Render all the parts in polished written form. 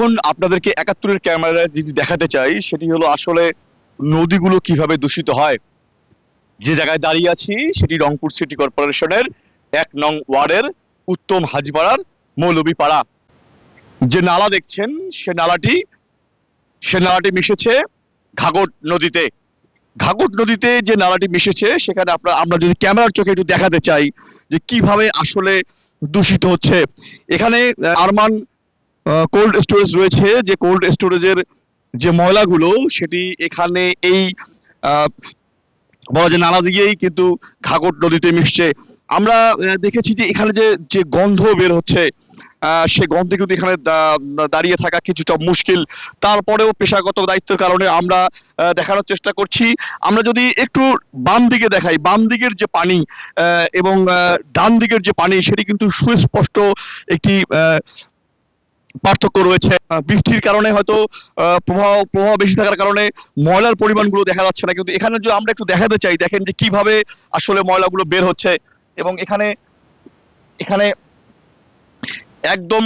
এখন আপনাদেরকে ৭১-এর ক্যামেরায় যদি দেখাতে চাই সেটি হলো আসলে নদীগুলো কিভাবে দূষিত হয়। যে জায়গায় দাঁড়িয়ে আছি সেটি রংপুর সিটি কর্পোরেশনের ১ নং ওয়ার্ডের উত্তম হাজীপাড়ার মৌলভীপাড়া। যে নালা দেখছেন সে নালাটি মিশেছে ঘাঘট নদীতে। ঘাঘট নদীতে যে নালাটি মিশেছে সেখানে আমরা যদি ক্যামেরার চোখে একটু দেখাতে চাই যে কিভাবে আসলে দূষিত হচ্ছে। এখানে আরমান কোল্ড স্টোরেজ রয়েছে, যে কোল্ড স্টোরেজের যে ময়লাগুলো সেটি এখানে এই আহ, বলা যায় নালা দিয়েই কিন্তু ঘাঘট নদীতে মিশছে। আমরা দেখেছি যে এখানে যে যে গন্ধ বের হচ্ছে, সে গন্ধে কিন্তু এখানে দাঁড়িয়ে থাকা কিছুটা মুশকিল। তারপরেও পেশাগত দায়িত্বের কারণে আমরা দেখানোর চেষ্টা করছি। আমরা যদি একটু বাম দিকে দেখাই, বাম দিকের যে পানি এবং ডান দিকের যে পানি সেটি কিন্তু সুস্পষ্ট একটি পার্থক্য রয়েছে। বৃষ্টির কারণে হয়তো প্রবাহ বেশি থাকার কারণে ময়লার পরিমাণগুলো দেখা যাচ্ছে না, কিন্তু এখানে যদি আমরা একটু দেখাতে চাই, দেখেন যে কিভাবে আসলে ময়লাগুলো বের হচ্ছে। এবং এখানে এখানে একদম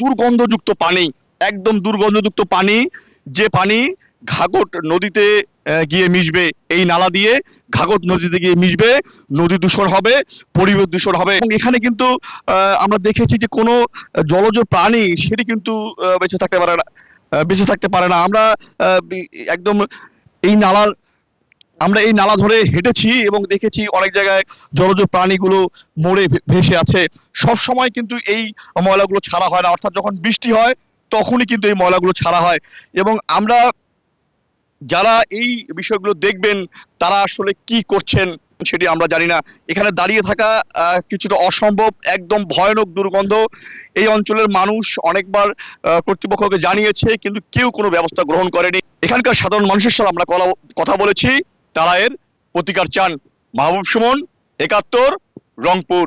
দুর্গন্ধযুক্ত পানি, একদম দুর্গন্ধযুক্ত পানি, যে পানি ঘাঘট নদীতে গিয়ে মিশবে, এই নালা দিয়ে ঘাঘট নদীতে গিয়ে মিশবে, নদী দূষণ হবে, পরিবেশ দূষণ হবে। এবং এখানে কিন্তু আমরা দেখেছি যে কোনো জলজ প্রাণী সেটি কিন্তু বেঁচে থাকতে পারে না, আমরা একদম এই নালার আমরা এই নালা ধরে হেঁটেছি এবং দেখেছি অনেক জায়গায় জলজ প্রাণীগুলো মরে ভেসে আছে। সব সময় কিন্তু এই ময়লাগুলো ছাড়া হয় না, অর্থাৎ যখন বৃষ্টি হয় তখনই কিন্তু এই ময়লাগুলো ছাড়া হয়। এবং আমরা যারা এই বিষয়গুলো দেখবেন তারা আসলে কি করছেন সেটি আমরা জানি না। এখানে দাঁড়িয়ে থাকা কিছুটা অসম্ভব, একদম ভয়ানক দুর্গন্ধ। এই অঞ্চলের মানুষ অনেকবার কর্তৃপক্ষকে জানিয়েছে, কিন্তু কেউ কোনো ব্যবস্থা গ্রহণ করেনি। এখানকার সাধারণ মানুষের সাথে আমরা কথা বলেছি, তারা এর প্রতিকার চান। মাহবুব সুমন, ৭১, রংপুর।